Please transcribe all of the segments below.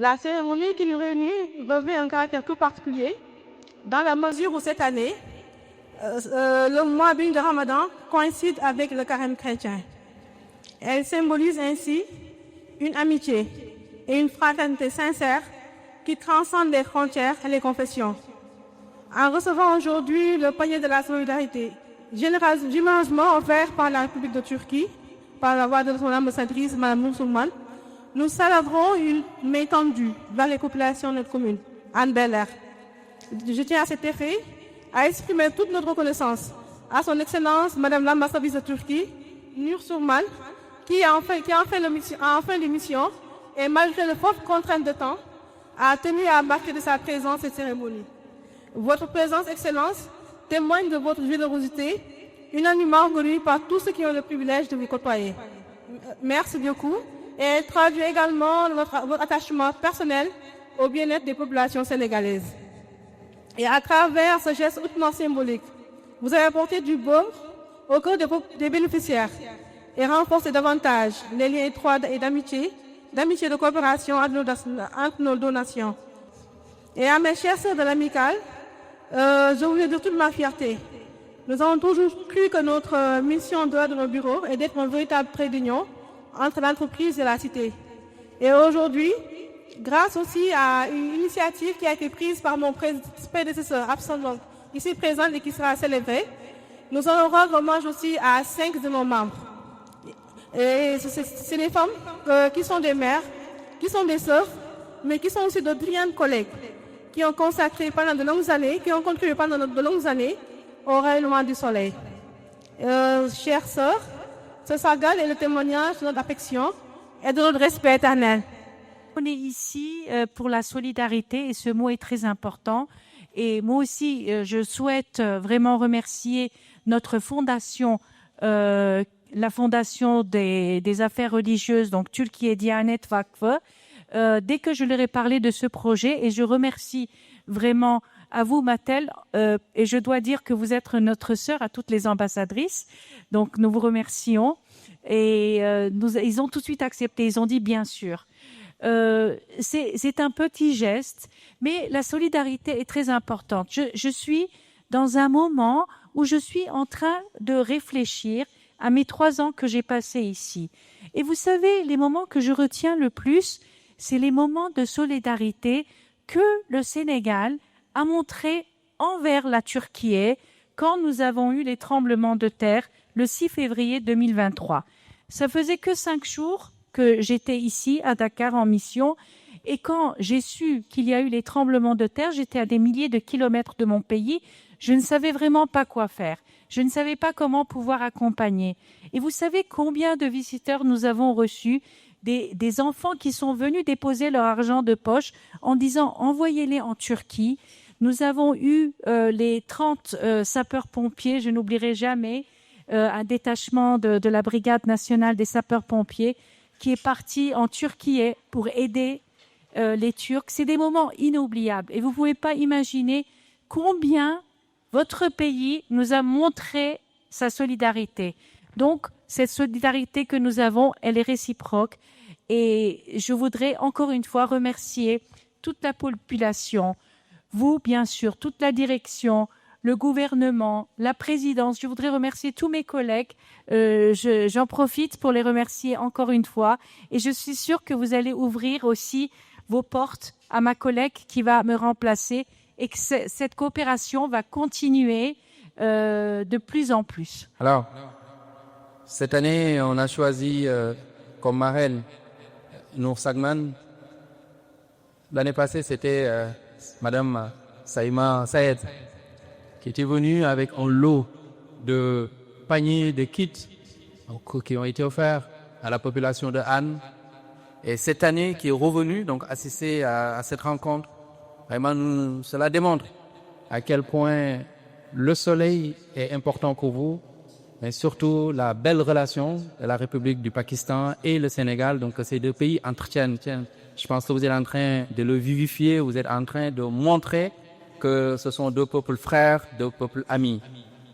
La cérémonie qui nous réunit revêt un caractère tout particulier dans la mesure où cette année, le mois béni de Ramadan coïncide avec le carême chrétien. Elle symbolise ainsi une amitié et une fraternité sincère qui transcendent les frontières et les confessions. En recevant aujourd'hui le panier de la solidarité, généreusement offert par la République de Turquie, par la voix de son ambassadrice, Mme Moussoumane, nous célébrons une main tendue vers les populations de notre commune, Anne Belair. Je tiens à cet effet à exprimer toute notre reconnaissance à son Excellence, Mme l'ambassadrice de Turquie, Nur Surman, qui a enfin l'émission et malgré de fortes contraintes de temps, a tenu à marquer de sa présence cette cérémonie. Votre présence, Excellence, témoigne de votre générosité, unanimement reconnue par tous ceux qui ont le privilège de vous côtoyer. Merci beaucoup et elle traduit également votre attachement personnel au bien-être des populations sénégalaises. Et à travers ce geste hautement symbolique, vous avez apporté du baume au cœur des bénéficiaires et renforcé davantage les liens étroits et d'amitié de coopération entre nos deux nations. Et à mes chers sœurs de l'amicale, je voulais dire toute ma fierté. Nous avons toujours cru que notre mission dehors de nos bureaux est d'être un véritable trait d'union entre l'entreprise et la cité. Et aujourd'hui, grâce aussi à une initiative qui a été prise par mon prédécesseur absent, donc ici présent et qui sera célébrée, nous allons rendre hommage aussi à 5 de nos membres. Et c'est des femmes qui sont des mères, qui sont des sœurs, mais qui sont aussi de brillantes collègues, qui ont consacré pendant de longues années, qui ont contribué pendant de longues années au rayonnement du soleil. Chères sœurs, ce sargal est le témoignage de notre affection et de notre respect éternel. On est ici pour la solidarité et ce mot est très important. Et moi aussi, je souhaite vraiment remercier notre fondation, la fondation des affaires religieuses, donc Türkiye Diyanet Vakfı. Dès que je leur ai parlé de ce projet, et je remercie vraiment à vous, Mathel, et je dois dire que vous êtes notre sœur à toutes les ambassadrices, donc nous vous remercions. Et ils ont tout de suite accepté, ils ont dit bien sûr. C'est un petit geste, mais la solidarité est très importante. Je suis dans un moment où je suis en train de réfléchir à mes 3 ans que j'ai passés ici. Et vous savez, les moments que je retiens le plus, c'est les moments de solidarité que le Sénégal a montré envers la Turquie quand nous avons eu les tremblements de terre le 6 février 2023. Ça faisait que 5 jours que j'étais ici à Dakar en mission et quand j'ai su qu'il y a eu les tremblements de terre, j'étais à des milliers de kilomètres de mon pays, je ne savais vraiment pas quoi faire. Je ne savais pas comment pouvoir accompagner. Et vous savez combien de visiteurs nous avons reçus, des enfants qui sont venus déposer leur argent de poche en disant « envoyez-les en Turquie ». Nous avons eu les 30 sapeurs-pompiers, je n'oublierai jamais, un détachement de la Brigade nationale des sapeurs-pompiers qui est parti en Turquie pour aider les Turcs. C'est des moments inoubliables et vous ne pouvez pas imaginer combien votre pays nous a montré sa solidarité. Donc, cette solidarité que nous avons, elle est réciproque et je voudrais encore une fois remercier toute la population, vous bien sûr, toute la direction, le gouvernement, la présidence. Je voudrais remercier tous mes collègues. J'en profite pour les remercier encore une fois. Et je suis sûre que vous allez ouvrir aussi vos portes à ma collègue qui va me remplacer et que cette coopération va continuer de plus en plus. Alors, cette année, on a choisi comme marraine Nour Sagman. L'année passée, c'était Madame Saïma Saïd, qui était venue avec un lot de paniers, de kits qui ont été offerts à la population de Anne. Et cette année qui est revenue, donc assister à cette rencontre, vraiment cela démontre à quel point le soleil est important pour vous, mais surtout la belle relation de la République du Pakistan et le Sénégal. Donc ces 2 pays entretiennent. Je pense que vous êtes en train de le vivifier, vous êtes en train de montrer que ce sont 2 peuples frères, 2 peuples amis.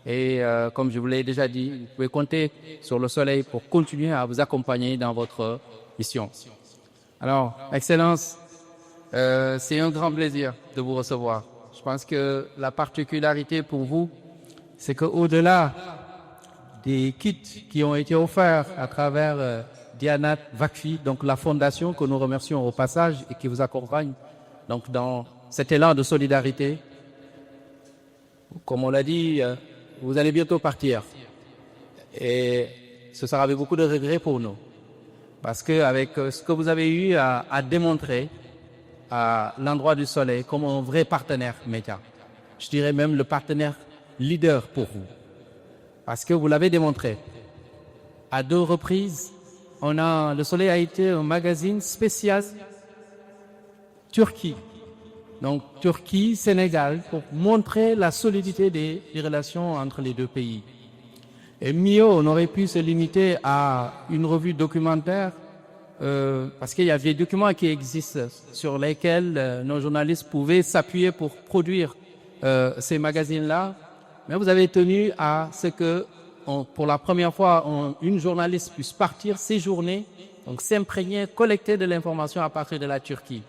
Et comme je vous l'ai déjà dit, vous pouvez compter sur le soleil pour continuer à vous accompagner dans votre mission. Alors, Excellence, C'est un grand plaisir de vous recevoir. Je pense que la particularité pour vous, c'est qu'au-delà des kits qui ont été offerts à travers Dianat Vakfi, donc la fondation que nous remercions au passage et qui vous accompagne donc dans cet élan de solidarité, comme on l'a dit, vous allez bientôt partir. Et ce sera avec beaucoup de regrets pour nous. Parce qu'avec ce que vous avez eu à démontrer à l'endroit du Soleil comme un vrai partenaire média, je dirais même le partenaire leader pour vous. Parce que vous l'avez démontré. À 2 reprises, le Soleil a été un magazine spécial Turquie. Donc Turquie, Sénégal, pour montrer la solidité des relations entre les 2 pays. Et mieux, on aurait pu se limiter à une revue documentaire parce qu'il y a des documents qui existent sur lesquels nos journalistes pouvaient s'appuyer pour produire ces magazines-là. Mais vous avez tenu à ce que, pour la première fois, une journaliste puisse partir, séjourner, donc s'imprégner, collecter de l'information à partir de la Turquie.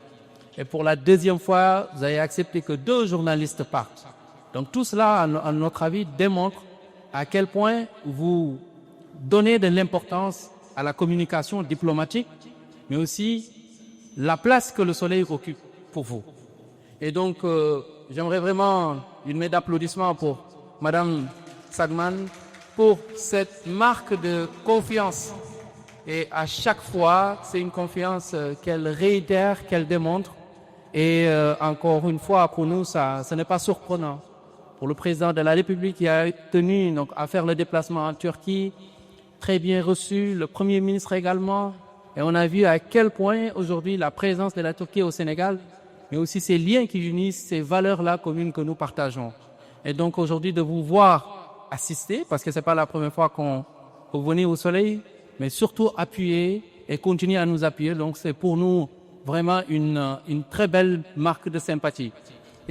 Et pour la 2e fois, vous avez accepté que 2 journalistes partent. Donc tout cela, à notre avis, démontre à quel point vous donnez de l'importance à la communication diplomatique, mais aussi la place que le Soleil occupe pour vous. Et donc, j'aimerais vraiment une main d'applaudissement pour Madame Sagman pour cette marque de confiance. Et à chaque fois, c'est une confiance qu'elle réitère, qu'elle démontre. Et encore une fois, pour nous, ce n'est pas surprenant. Pour le président de la République qui a tenu donc, à faire le déplacement en Turquie, très bien reçu, le Premier ministre également. Et on a vu à quel point aujourd'hui la présence de la Turquie au Sénégal, mais aussi ces liens qui unissent, ces valeurs-là communes que nous partageons. Et donc aujourd'hui de vous voir assister, parce que ce n'est pas la première fois que vous venez au Soleil, mais surtout appuyer et continuer à nous appuyer. Donc c'est pour nous vraiment une très belle marque de sympathie.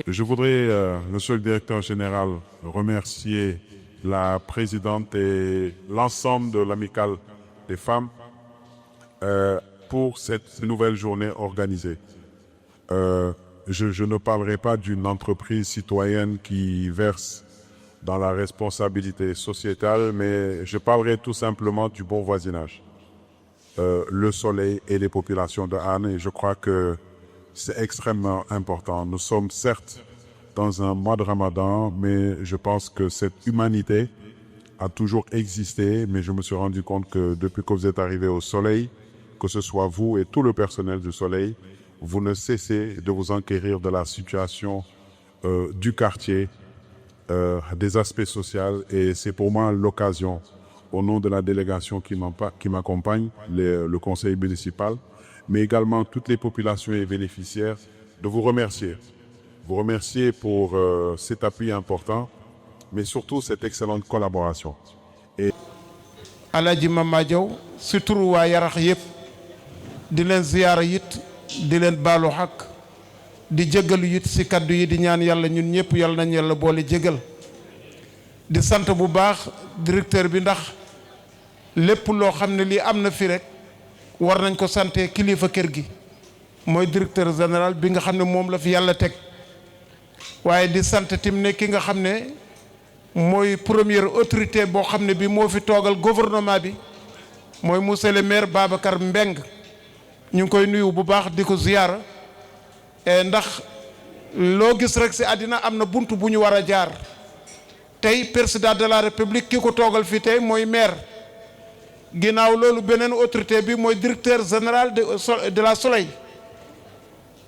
Je voudrais, Monsieur le Directeur Général, remercier la présidente et l'ensemble de l'Amicale des femmes pour cette nouvelle journée organisée. Je ne parlerai pas d'une entreprise citoyenne qui verse dans la responsabilité sociétale, mais je parlerai tout simplement du bon voisinage. Le Soleil et les populations de Hann, et je crois que c'est extrêmement important. Nous sommes certes dans un mois de Ramadan, mais je pense que cette humanité a toujours existé, mais je me suis rendu compte que depuis que vous êtes arrivés au Soleil, que ce soit vous et tout le personnel du Soleil, vous ne cessez de vous enquérir de la situation du quartier, des aspects sociaux, et c'est pour moi l'occasion, au nom de la délégation qui m'accompagne, le conseil municipal, mais également toutes les populations et bénéficiaires, de vous remercier. Vous remercier pour cet appui important, mais surtout cette excellente collaboration. Et Alaaji Mama Diaw si turu waa Yarax yëpp di leen ziyaara it di leen baalu xaq di jégalu it si kaddu yi di ñaan yàlla ñun ñëpp yàlla nañ yàlla boole jégal di sant bu baax directeur bi ndax lépp loo xam ne lii am na fi rek war nañ ko sante kilifa kër gi mooy directeur général bi nga xam ne moom la fi yàlla teg waaye di sant tim ne ki nga xam ne mooy première autorité boo xam ne bi moo fi toogal gouvernement bi mooy monsieur le maire Babacar Mbeng ñu ngi koy nuyu bu baax di ko ziyaara ndax loo gis rek si àddina am na buntu bu ñu war a jaar tey président de la république ki ko toogal fii tey mooy maire ginnaaw loolu beneen autorité bi mooy directeur général de la Soleil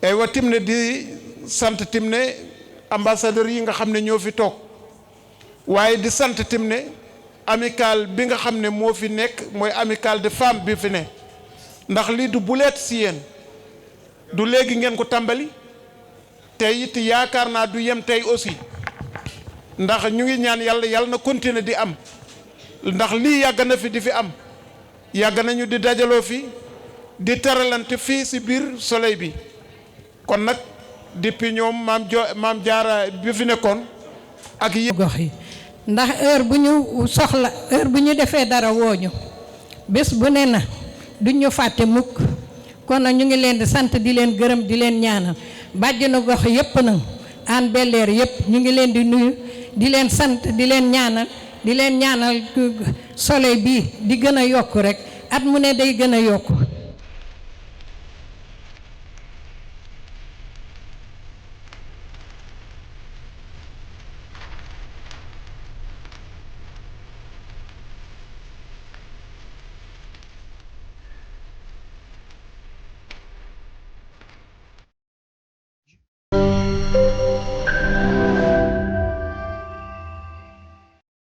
ay wa tim ne di sant tim ne ambassadeur yi nga xam ne ñoo fi toog waaye di sant tim ne amical bi nga xam ne moo fi nekk mooy amical de femme bi fi ne ndax lii du buleet si yéen du léegi ngeen ko tàmbali tey it yaakaar naa du yem tey aussi ndax ñu ngi ñaan yàlla na continuer di am ndax lii yàgg na fi di fi am yàgg nañu di dajaloo fi di teralante fii si biir Soleil bi kon nag depuis ñoom maam jaara bi fi nekkoon ak yi gox yi ndax heure bu ñu soxla heure bu ñu defee dara wooñu bés bu ne na duñ ñu fàtte mukk kon nag ñu ngi leen di sant di leen gërëm di leen ñaanal bàjjenu gox yépp nag Hann Bel-Air yépp ñu ngi leen di nuyu di leen sant di leen ñaanal soleil bii di gën a yokk rek at mu ne day gën a yokk